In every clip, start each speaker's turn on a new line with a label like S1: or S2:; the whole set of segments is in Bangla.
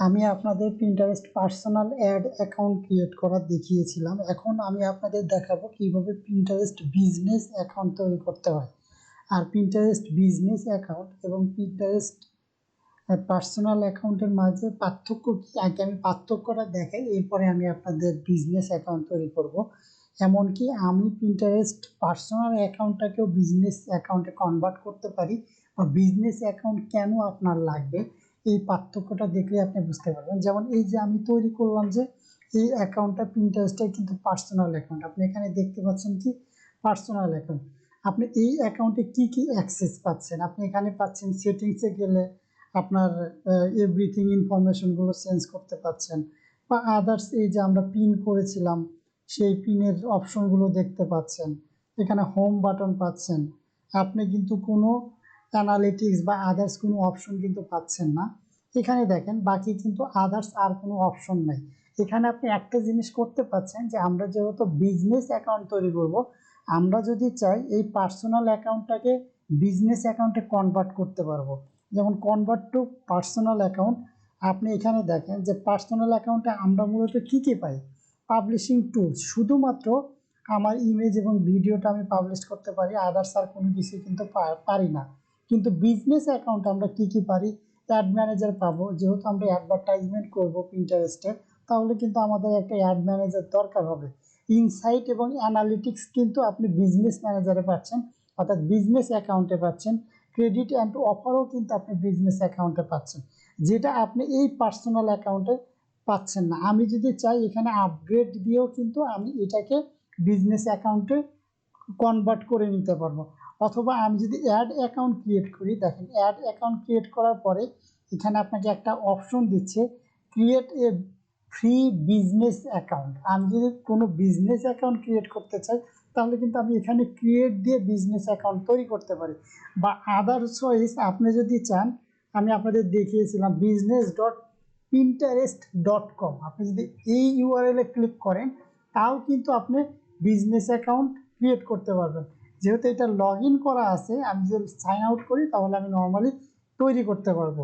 S1: আমি আপনাদের Pinterest personal ad account create করা দেখিয়েছিলাম। এখন আমি আপনাদের দেখাবো কিভাবে Pinterest বিজনেস অ্যাকাউন্ট তৈরি করতে হয়। আর Pinterest বিজনেস অ্যাকাউন্ট এবং Pinterest পার্সোনাল অ্যাকাউন্টের মাঝে পার্থক্য কি, আগে আমি পার্থক্যটা দেখাই, এরপরে আমি আপনাদের বিজনেস অ্যাকাউন্ট তৈরি করব। এমনকি আমি Pinterest পার্সোনাল অ্যাকাউন্টটাকেও বিজনেস অ্যাকাউন্টে কনভার্ট করতে পারি, বা বিজনেস অ্যাকাউন্ট কেন আপনার লাগবে এই পার্থক্যটা দেখলে আপনি বুঝতে পারবেন। যেমন এই যে আমি তৈরি করলাম যে এই অ্যাকাউন্টটা Pinterest-এর কিন্তু পার্সোনাল অ্যাকাউন্ট। আপনি এখানে দেখতে পাচ্ছেন কি পার্সোনাল অ্যাকাউন্ট। আপনি এই অ্যাকাউন্টে কি কি অ্যাক্সেস পাচ্ছেন, আপনি এখানে পাচ্ছেন সেটিংসে গেলে আপনার এভরিথিং ইনফরমেশনগুলো চেঞ্জ করতে পাচ্ছেন, বা আদার্স এই যে আমরা পিন করেছিলাম সেই পিনের অপশনগুলো দেখতে পাচ্ছেন। এখানে হোম বাটন পাচ্ছেন। আপনি কিন্তু কোনো অ্যানালিটিক্স বা আদার্স কোনো অপশন কিন্তু পাচ্ছেন না। এখানে দেখেন বাকি কিন্তু আদার্স আর কোনো অপশন নাই। এখানে আপনি একটা জিনিস করতে পাচ্ছেন যে আমরা যেহেতু বিজনেস অ্যাকাউন্ট তৈরি করব, আমরা যদি চাই এই পার্সোনাল অ্যাকাউন্টটাকে বিজনেস অ্যাকাউন্টে কনভার্ট করতে পারবো। যেমন কনভার্ট টু পার্সোনাল অ্যাকাউন্ট, আপনি এখানে দেখেন যে পার্সোনাল অ্যাকাউন্টে আমরা মূলত কী কী পাই। পাবলিশিং টুলস, শুধুমাত্র আমার ইমেজ এবং ভিডিওটা আমি পাবলিশ করতে পারি, আদার্স আর কোনো কিছু কিন্তু পারি না। কিন্তু বিজনেস অ্যাকাউন্টে আমরা কী কী পারি, অ্যাড ম্যানেজার পাবো, যেহেতু আমরা অ্যাডভার্টাইজমেন্ট করবো Pinterest-এ, তাহলে কিন্তু আমাদের একটা অ্যাড ম্যানেজার দরকার হবে। ইনসাইট এবং অ্যানালিটিক্স কিন্তু আপনি বিজনেস ম্যানেজারে পাচ্ছেন, অর্থাৎ বিজনেস অ্যাকাউন্টে পাচ্ছেন। ক্রেডিট অ্যান্ড অফারও কিন্তু আপনি বিজনেস অ্যাকাউন্টে পাচ্ছেন, যেটা আপনি এই পার্সোনাল অ্যাকাউন্টে পাচ্ছেন না। আমি যদি চাই এখানে আপগ্রেড দিয়েও কিন্তু আমি এটাকে বিজনেস অ্যাকাউন্টে কনভার্ট করে নিতে পারবো। অথবা আমি যদি অ্যাড অ্যাকাউন্ট ক্রিয়েট করি, দেখেন অ্যাড অ্যাকাউন্ট ক্রিয়েট করার পরে এখানে আপনাকে একটা অপশন দিচ্ছে create a free business account. আমি যদি কোনো বিজনেস অ্যাকাউন্ট ক্রিয়েট করতে চাই, তাহলে কিন্তু আমি এখানে ক্রিয়েট দিয়ে বিজনেস অ্যাকাউন্ট তৈরি করতে পারি। বা আদার চয়েস আপনি যদি চান, আমি আপনাদের দেখিয়েছিলাম business.pinterest.com, আপনি যদি এই ইউআরএলে ক্লিক করেন তাও কিন্তু আপনি বিজনেস অ্যাকাউন্ট ক্রিয়েট করতে পারবেন। যেহেতু এটা লগ ইন করা আছে, আমি যদি সাইন আউট করি তাহলে আমি নর্মালি তৈরি করতে পারবো।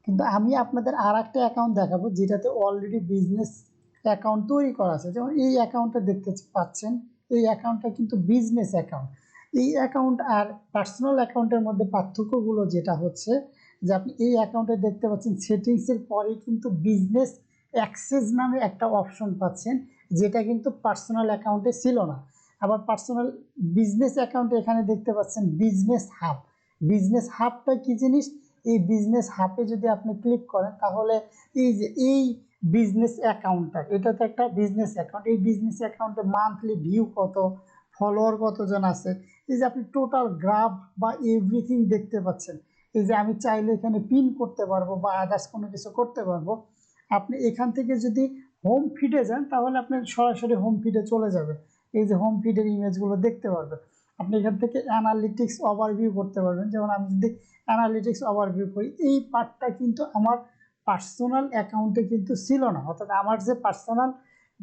S1: কিন্তু আমি আপনাদের আর একটা অ্যাকাউন্ট দেখাবো যেটাতে অলরেডি বিজনেস অ্যাকাউন্ট তৈরি করা আছে। যেমন এই অ্যাকাউন্টটা দেখতে পাচ্ছেন, এই অ্যাকাউন্টটা কিন্তু বিজনেস অ্যাকাউন্ট। এই অ্যাকাউন্ট আর পার্সোনাল অ্যাকাউন্টের মধ্যে পার্থক্যগুলো যেটা হচ্ছে যে আপনি এই অ্যাকাউন্টে দেখতে পাচ্ছেন সেটিংসের পরে কিন্তু বিজনেস অ্যাক্সেস নামে একটা অপশন পাচ্ছেন, যেটা কিন্তু পার্সোনাল অ্যাকাউন্টে ছিল না। আবার পার্সোনাল বিজনেস অ্যাকাউন্টে এখানে দেখতে পাচ্ছেন বিজনেস হাব। বিজনেস হাবটা কি জিনিস, এই বিজনেস হাবে যদি আপনি ক্লিক করেন তাহলে এই যে এই বিজনেস অ্যাকাউন্টটা, এটা তো একটা বিজনেস অ্যাকাউন্ট। এই বিজনেস অ্যাকাউন্টে মান্থলি ভিউ কত, ফলোয়ার কতজন আছে, এই যে আপনি টোটাল গ্রাফ বা এভরিথিং দেখতে পাচ্ছেন। এই যে আমি চাইলে এখানে পিন করতে পারবো বা আদার্স কোনো কিছু করতে পারবো। আপনি এখান থেকে যদি হোম ফিডে যান তাহলে আপনি সরাসরি হোম ফিডে চলে যাবে। এই যে হোম ফিডের ইমেজগুলো দেখতে পারবেন। আপনি এখান থেকে অ্যানালিটিক্স ওভারভিউ করতে পারবেন। যেমন আমি যদি অ্যানালিটিক্স ওভারভিউ করি, এই পার্টটা কিন্তু আমার পার্সোনাল অ্যাকাউন্টে কিন্তু ছিল না। অর্থাৎ আমার যে পার্সোনাল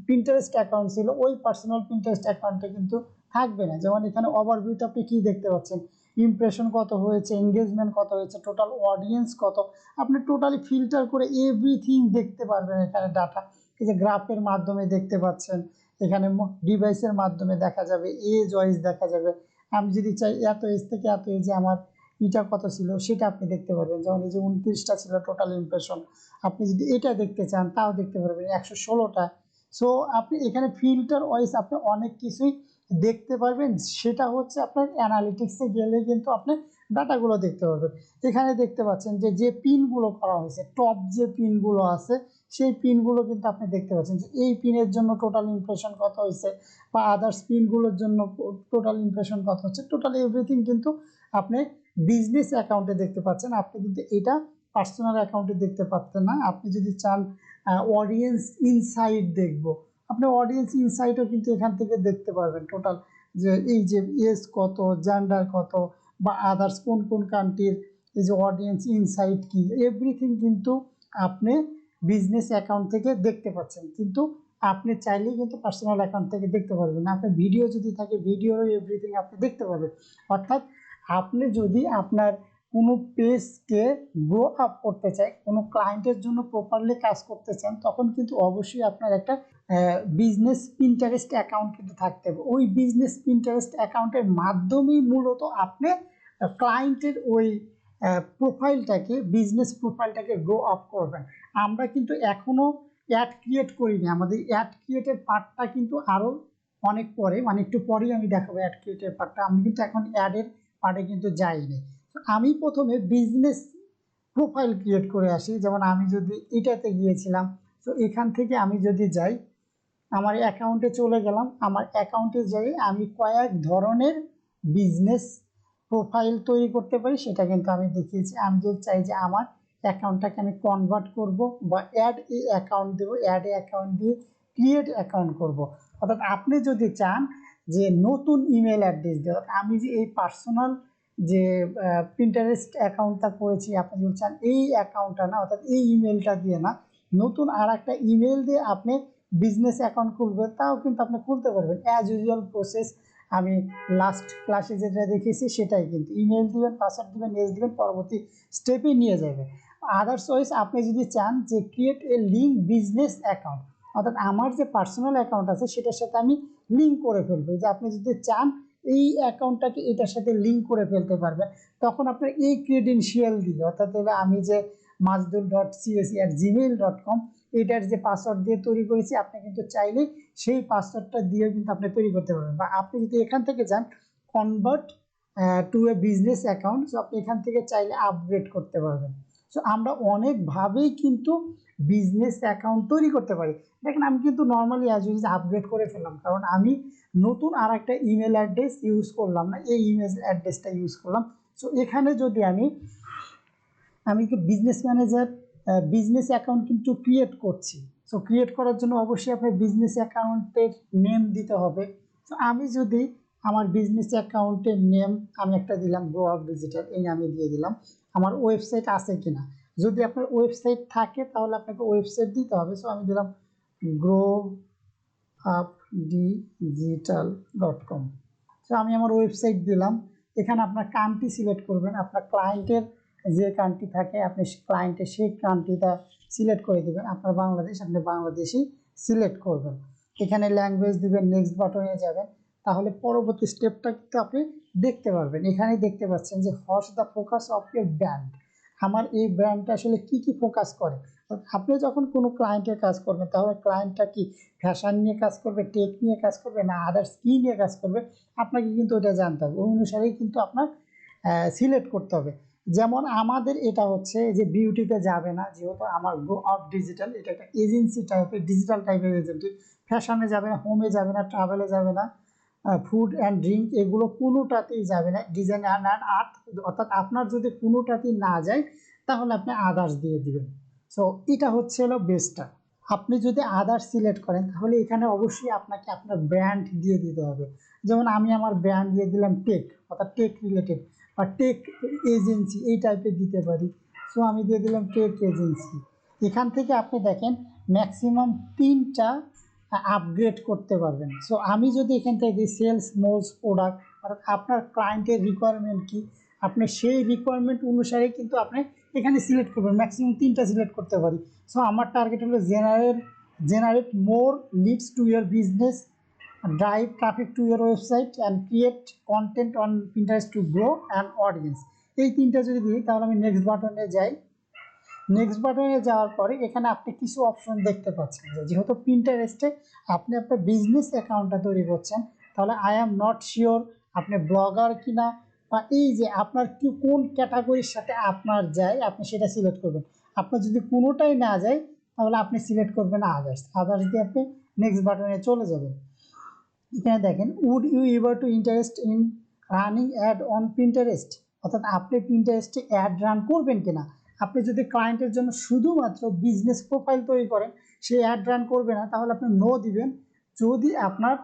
S1: Pinterest অ্যাকাউন্ট ছিল, ওই পার্সোনাল Pinterest অ্যাকাউন্টে কিন্তু থাকবে না। যেমন এখানে ওভারভিউতে আপনি কি দেখতে পাচ্ছেন, ইমপ্রেশন কত হয়েছে, এঙ্গেজমেন্ট কত হয়েছে, টোটাল অডিয়েন্স কত, আপনি টোটালি ফিল্টার করে এভরিথিং দেখতে পারবেন এখানে ডাটা। এই যে গ্রাফের মাধ্যমে দেখতে পাচ্ছেন, এখানে ডিভাইসের মাধ্যমে দেখা যাবে, এজ ওয়াইজ দেখা যাবে। আমি যদি চাই এত এজ থেকে এত এজে আমার এটা কত ছিল সেটা আপনি দেখতে পারবেন। যেমন এই যে 29টা ছিল টোটাল ইমপ্রেশন, আপনি যদি এটা দেখতে চান তাও দেখতে পারবেন 116টা। সো আপনি এখানে ফিল্টার ওয়াইজ আপনি অনেক কিছুই দেখতে পারবেন। সেটা হচ্ছে আপনার অ্যানালিটিক্সে গেলে কিন্তু আপনি ডাটাগুলো দেখতে পারবেন। এখানে দেখতে পাচ্ছেন যে যে পিনগুলো করা হয়েছে, টপ যে পিনগুলো আছে সেই পিনগুলো কিন্তু আপনি দেখতে পাচ্ছেন যে এই পিনের জন্য টোটাল ইমপ্রেশন কত হয়েছে, বা আদার্স পিনগুলোর জন্য টোটাল ইমপ্রেশন কত হচ্ছে, টোটাল এভরিথিং কিন্তু আপনি বিজনেস অ্যাকাউন্টে দেখতে পাচ্ছেন। আপনি কিন্তু এটা পার্সোনাল অ্যাকাউন্টে দেখতে পাচ্ছেন না। আপনি যদি চান অডিয়েন্স ইনসাইট দেখবো, আপনি অডিয়েন্স ইনসাইটও কিন্তু এখান থেকে দেখতে পারবেন। টোটাল যে এই যে এজ কত, জেন্ডার কত, বা আদার্স কোন কোন কান্ট্রির, এই যে অডিয়েন্স ইনসাইট কি, এভরিথিং কিন্তু আপনি বিজনেস অ্যাকাউন্ট থেকে দেখতে পাচ্ছেন। কিন্তু আপনি চাইলেই কিন্তু পার্সোনাল অ্যাকাউন্ট থেকে দেখতে পারবেন না। আপনার ভিডিও যদি থাকে, ভিডিওর এভরিথিং আপনি দেখতে পারবেন। অর্থাৎ আপনি যদি আপনার কোনো পেজকে গ্রো আপ করতে চাই, কোনো ক্লায়েন্টের জন্য প্রপারলি কাজ করতে চান, তখন কিন্তু অবশ্যই আপনার একটা বিজনেস পিন্টারেস্ট অ্যাকাউন্ট কিন্তু থাকতে হবে। ওই বিজনেস পিন্টারেস্ট অ্যাকাউন্টের মাধ্যমেই মূলত আপনি ক্লায়েন্টের ওই প্রোফাইলটাকে, বিজনেস প্রোফাইলটাকে গ্রো আপ করবেন। আমরা কিন্তু এখনও অ্যাড ক্রিয়েট করিনি, আমাদের অ্যাড ক্রিয়েটের পার্টটা কিন্তু আরও অনেক পরে, মানে একটু পরেই আমি দেখাবো অ্যাড ক্রিয়েটের পার্টটা। আমি কিন্তু এখন অ্যাডের পার্টে কিন্তু যাইনি। আমি প্রথমে বিজনেস প্রোফাইল ক্রিয়েট করে আসি। যেমন আমি যদি এটাতে গিয়েছিলাম, তো এখান থেকে আমি যদি যাই, আমার অ্যাকাউন্টে চলে গেলাম, আমার অ্যাকাউন্টে যাই আমি কয়েক ধরনের বিজনেস প্রোফাইল তৈরি করতে পারি, সেটা কিন্তু আমি দেখিয়েছি। আমি যদি চাই যে আমার অ্যাকাউন্টটাকে আমি কনভার্ট করব বা অ্যাড এ অ্যাকাউন্ট দেবো, অ্যাড এ অ্যাকাউন্ট দিয়ে ক্রিয়েট অ্যাকাউন্ট করব। অর্থাৎ আপনি যদি চান যে নতুন ইমেল অ্যাড্রেস দিয়ে, আমি যে এই পার্সোনাল যে পিন্টারেস্ট অ্যাকাউন্টটা করেছি, আপনি যদি চান এই অ্যাকাউন্টটা না, অর্থাৎ এই ইমেলটা দিয়ে না, নতুন আর একটা ইমেল দিয়ে আপনি বিজনেস অ্যাকাউন্ট খুলবেন, তাও কিন্তু আপনি খুলতে পারবেন। অ্যাজ ইউজুয়াল প্রসেস আমি লাস্ট ক্লাসে যেটা দেখেছি সেটাই, কিন্তু ইমেল দিবেন, পাসওয়ার্ড দিবেন, নেক্সট দিবেন, পরবর্তী স্টেপে নিয়ে যাবে। আদার্স ওয়াইজ আপনি যদি চান যে create a link business account, অর্থাৎ আমার যে পার্সোনাল অ্যাকাউন্ট আছে সেটার সাথে আমি লিঙ্ক করে ফেলবো, যে আপনি যদি চান এই অ্যাকাউন্টটাকে এটার সাথে লিঙ্ক করে ফেলতে পারবেন, তখন আপনার এই ক্রেডেনশিয়াল দিবে, অর্থাৎ আমি যে majdul.csc@gmail.com এটার যে পাসওয়ার্ড দিয়ে তৈরি করেছি, আপনি কিন্তু চাইলে সেই পাসওয়ার্ডটা দিয়ে কিন্তু আপনি তৈরি করতে পারবেন। বা আপনি যদি এখান থেকে যান convert to A business account, so আপনি এখান থেকে চাইলে আপগ্রেড করতে পারবেন। সো আমরা অনেকভাবেই কিন্তু বিজনেস অ্যাকাউন্ট তৈরি করতে পারি। দেখেন আমি কিন্তু নর্মালি অ্যাজ ইউজ আপগ্রেড করে ফেললাম, কারণ আমি নতুন আর একটা ইমেল অ্যাড্রেস ইউজ করলাম না, এই ইমেল অ্যাড্রেসটা ইউজ করলাম। সো এখানে যদি আমি কি বিজনেস ম্যানেজার বিজনেস অ্যাকাউন্ট কিন্তু ক্রিয়েট করছি। সো ক্রিয়েট করার জন্য অবশ্যই আপনার বিজনেস অ্যাকাউন্টের নেম দিতে হবে। তো আমি যদি আমার বিজনেস অ্যাকাউন্টের নেম আমি একটা দিলাম গ্রো আপ ডিজিটাল, এই নামে দিয়ে দিলাম। আমার ওয়েবসাইট আছে কিনা, যদি আপনার ওয়েবসাইট থাকে তাহলে আপনাকে ওয়েবসাইট দিতে হবে। সো আমি দিলাম growupdigital.com। সো আমি আমার ওয়েবসাইট দিলাম। এখানে আপনার কান্ট্রি সিলেক্ট করবেন, আপনার ক্লায়েন্টের যে কান্ট্রি থাকে আপনি ক্লায়েন্টের সেই কান্ট্রিটা সিলেক্ট করে দেবেন। আপনার বাংলাদেশ, আপনি বাংলাদেশই সিলেক্ট করবেন। এখানে ল্যাঙ্গুয়েজ দিবেন, নেক্সট বাটনে যাবেন, তাহলে পরবর্তী স্টেপটা কিন্তু আপনি দেখতে পারবেন। এখানেই দেখতে পাচ্ছেন যে what's the focus of your brand, আমার এই ব্র্যান্ডটা আসলে কি কি ফোকাস করে। আপনি যখন কোনো ক্লায়েন্টের কাজ করবেন, তাহলে ক্লায়েন্টটা কি ফ্যাশন নিয়ে কাজ করবে, টেক নিয়ে কাজ করবে, না আদার্স কি নিয়ে কাজ করবে, আপনাকে কিন্তু ওটা জানতে হবে। ওই অনুসারেই কিন্তু আপনার সিলেক্ট করতে হবে। যেমন আমাদের এটা হচ্ছে যে বিউটিতে যাবে না, যেহেতু আমার গ্রো আপ ডিজিটাল এটা একটা এজেন্সি টাইপের, ডিজিটাল টাইপের এজেন্সি। ফ্যাশনে যাবে না, হোমে যাবে না, ট্রাভেলে যাবে না, ফুড অ্যান্ড ড্রিঙ্ক এগুলো কোনোটাতেই যাবে না, ডিজাইন অ্যান্ড আর্ট, অর্থাৎ আপনার যদি কোনোটাতেই না যায় তাহলে আপনি আদার্স দিয়ে দিবেন। সো এটা হচ্ছে হলো বেস্টটা। আপনি যদি আদার্স সিলেক্ট করেন তাহলে এখানে অবশ্যই আপনাকে আপনার ব্র্যান্ড দিয়ে দিতে হবে। যেমন আমি আমার ব্র্যান্ড দিয়ে দিলাম টেক, অর্থাৎ টেক রিলেটেড বা টেক এজেন্সি এই টাইপের দিতে পারি। সো আমি দিয়ে দিলাম টেক এজেন্সি। এখান থেকে আপনি দেখেন ম্যাক্সিমাম 3টা আপগ্রেড করতে পারবেন। সো আমি যদি এখান থেকে দিই সেলস মোলস প্রোডাক্ট, অর্থাৎ আপনার ক্লায়েন্টের রিকোয়ারমেন্ট কি, আপনি সেই রিকোয়ারমেন্ট অনুসারে কিন্তু আপনি এখানে সিলেক্ট করবেন। ম্যাক্সিমাম 3টা সিলেক্ট করতে পারি। সো আমার টার্গেট হলো generate more leads to your business, drive traffic to your website and create content on Pinterest to grow an audience. এই 3টা যদি দিই তাহলে আমি নেক্সট বাটনে যাই। নেক্সট বাটনে যাওয়ার পরে এখানে আপনি কিছু অপশন দেখতে পাচ্ছেন, যেহেতু পিন্টারেস্টে আপনি আপনার বিজনেস অ্যাকাউন্টটা তৈরি করছেন, তাহলে আই অ্যাম নট শিওর আপনি ব্লগার কিনা, বা এই যে আপনার কি কোন ক্যাটাগরির সাথে আপনার যায় আপনি সেটা সিলেক্ট করবেন। আপনার যদি কোনোটাই না যায় তাহলে আপনি সিলেক্ট করবেন আদার্স, আদার্স দিয়ে আপনি নেক্সট বাটনে চলে যাবেন। এখানে দেখেন would you ever to interest in running ad on Pinterest, অর্থাৎ আপনি পিন্টারেস্টে অ্যাড রান করবেন কিনা। আপনি যদি ক্লায়েন্টের জন্য শুধুমাত্র বিজনেস প্রোফাইল তৈরি করেন, সে অ্যাড রান করবে না, তাহলে আপনি নো দিবেন। যদি আপনার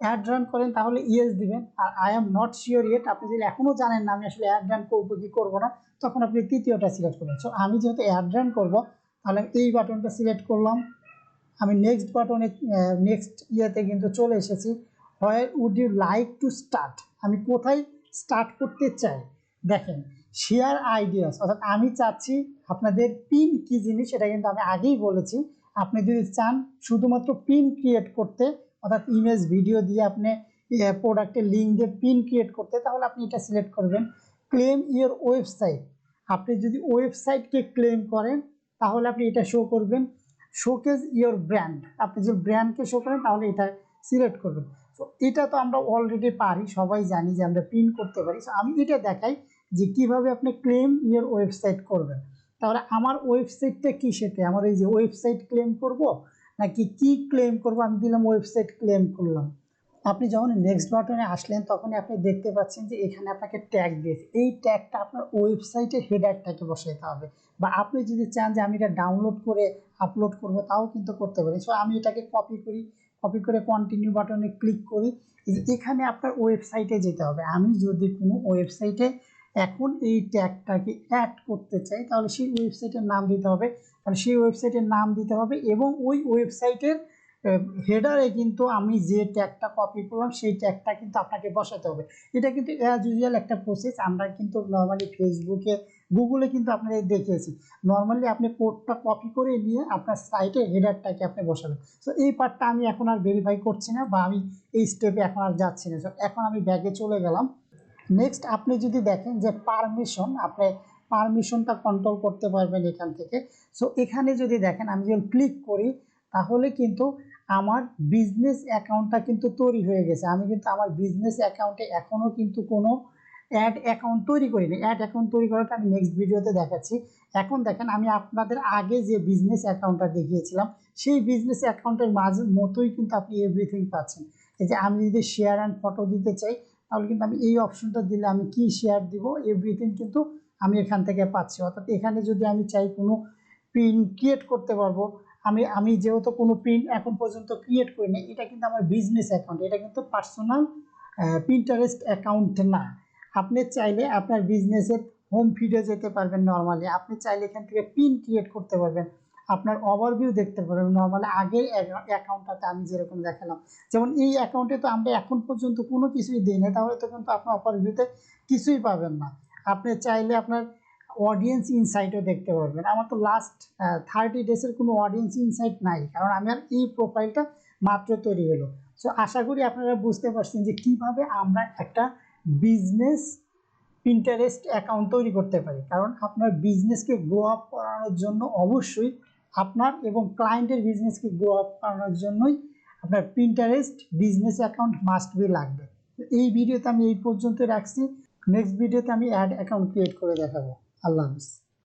S1: অ্যাড রান করেন তাহলে ইয়েস দিবেন। আর I am not sure yet, আপনি যদি এখনও জানেন না আমি আসলে অ্যাড রান করবো কি করবো না, তখন আপনি তৃতীয়টা সিলেক্ট করবেন। সো আমি যেহেতু অ্যাড রান করবো তাহলে এই বাটনটা সিলেক্ট করলাম। আমি নেক্সট বাটনে নেক্সট ইয়েতে কিন্তু চলে এসেছি। Where would you like to start, আমি কোথায় স্টার্ট করতে চাই। দেখেন শেয়ার আইডিয়াস, অর্থাৎ আমি চাচ্ছি আপনাদের পিন কি জিনিস সেটা কিন্তু আমি আগেই বলেছি। আপনি যদি চান শুধুমাত্র পিন ক্রিয়েট করতে, অর্থাৎ ইমেজ ভিডিও দিয়ে আপনি প্রোডাক্টের লিঙ্ক দিয়ে পিন ক্রিয়েট করতে, তাহলে আপনি এটা সিলেক্ট করবেন। ক্লেম ইওর ওয়েবসাইট, আপনি যদি ওয়েবসাইটকে ক্লেম করেন তাহলে আপনি এটা শো করবেন। শোকেজ ইওর ব্র্যান্ড, আপনি যদি ব্র্যান্ডকে শো করেন তাহলে এটা সিলেক্ট করবেন। তো এটা তো আমরা অলরেডি পারি, সবাই জানি যে আমরা পিন করতে পারি। সো আমি এটা দেখাই যে কিভাবে আপনি ক্লেম ইওর ওয়েবসাইট করবেন। তাহলে আমার ওয়েবসাইটটা কি, সেটা আমার এই যে ওয়েবসাইট ক্লেম করব নাকি কি ক্লেম করব, আমি দিলাম ওয়েবসাইট ক্লেম করলাম। আপনি যখন নেক্সট বাটনে আসলেন তখনই আপনি দেখতে পাচ্ছেন যে এখানে আপনাকে ট্যাগ দিয়েছে। এই ট্যাগটা আপনার ওয়েবসাইটের হেডারটাকে বসাইতে হবে, বা আপনি যদি চান যে আমি এটা ডাউনলোড করে আপলোড করব তাও কিন্তু করতে পারি। সো আমি এটাকে কপি করি, কপি করে কন্টিনিউ বাটনে ক্লিক করি। এখানে আপনার ওয়েবসাইটে যেতে হবে। আমি যদি কোনো ওয়েবসাইটে এখন এই ট্যাগটাকে অ্যাড করতে চাই তাহলে সেই ওয়েবসাইটের নাম দিতে হবে, তাহলে সেই ওয়েবসাইটের নাম দিতে হবে এবং ওই ওয়েবসাইটের হেডারে কিন্তু আমি যে ট্যাগটা কপি করলাম সেই ট্যাগটা কিন্তু আপনাকে বসাতে হবে। এটা কিন্তু অ্যাজ ইউজুয়াল একটা প্রসেস, আমরা কিন্তু নর্মালি ফেসবুকে, গুগলে কিন্তু আপনাদের দেখিয়েছি। নর্মালি আপনি কোডটা কপি করে নিয়ে আপনার সাইটের হেডারটাকে আপনি বসাবেন। সো এই পার্টটা আমি এখন আর ভেরিফাই করছি না, বা আমি এই স্টেপে এখন আর যাচ্ছি না। সো এখন আমি ব্যাগে চলে গেলাম। নেক্সট আপনি যদি দেখেন যে পারমিশন, আপনি পারমিশনটা কন্ট্রোল করতে পারবেন এখান থেকে। সো এখানে যদি দেখেন আমি যখন ক্লিক করি তাহলে কিন্তু আমার বিজনেস অ্যাকাউন্টটা কিন্তু তৈরি হয়ে গেছে। আমি কিন্তু আমার বিজনেস অ্যাকাউন্টে এখনও কিন্তু কোনো অ্যাড অ্যাকাউন্ট তৈরি করিনি। অ্যাড অ্যাকাউন্ট তৈরি করাটা আমি নেক্সট ভিডিওতে দেখাচ্ছি। এখন দেখেন আমি আপনাদের আগে যে বিজনেস অ্যাকাউন্টটা দেখিয়েছিলাম সেই বিজনেস অ্যাকাউন্টের মাঝে মতোই কিন্তু আপনি এভরিথিং পাচ্ছেন। এই যে আমি যদি শেয়ার অ্যান্ড ফটো দিতে চাই তাহলে কিন্তু আমি এই অপশনটা দিলে আমি কি শেয়ার দিব এভরিথিং কিন্তু আমি এখান থেকে পাচ্ছি। অর্থাৎ এখানে যদি আমি চাই কোনো পিন ক্রিয়েট করতে পারবো। আমি যেহেতু কোনো পিন এখন পর্যন্ত ক্রিয়েট করিনি, এটা কিন্তু আমার বিজনেস অ্যাকাউন্ট, এটা কিন্তু পার্সোনাল পিন্টারেস্ট অ্যাকাউন্ট না। আপনি চাইলে আপনার বিজনেসের হোম ফিডে যেতে পারবেন। নর্মালি আপনি চাইলে এখান থেকে পিন ক্রিয়েট করতে পারবেন, আপনার ওভারভিউ দেখতে পারবেন। নর্মালি আগের অ্যাকাউন্টটাতে আমি যেরকম দেখালাম, যেমন এই অ্যাকাউন্টে তো আমরা এখন পর্যন্ত কোনো কিছুই দিই না, তাহলে তো কিন্তু আপনার ওভারভিউতে কিছুই পাবেন না। আপনি চাইলে আপনার অডিয়েন্স ইনসাইটও দেখতে পারবেন। আমার তো লাস্ট 30 ডেজের কোনো অডিয়েন্স ইনসাইট নাই, কারণ আমি আর এই প্রোফাইলটা মাত্র তৈরি হলো। সো আশা করি আপনারা বুঝতে পারছেন যে কিভাবে আমরা একটা বিজনেস পিন্টারেস্ট অ্যাকাউন্ট তৈরি করতে পারি। কারণ আপনার বিজনেসকে গ্রো আপ করানোর জন্য অবশ্যই আপনার এবং ক্লায়েন্টের বিজনেসকে গ্রো আপ করানোর জন্যই আপনার Pinterest business account must be লাগবে। এই ভিডিওতে আমি এই পর্যন্ত রাখছি। নেক্সট ভিডিওতে আমি অ্যাড অ্যাকাউন্ট ক্রিয়েট করে দেখাবো। আল্লাহ হাফিজ।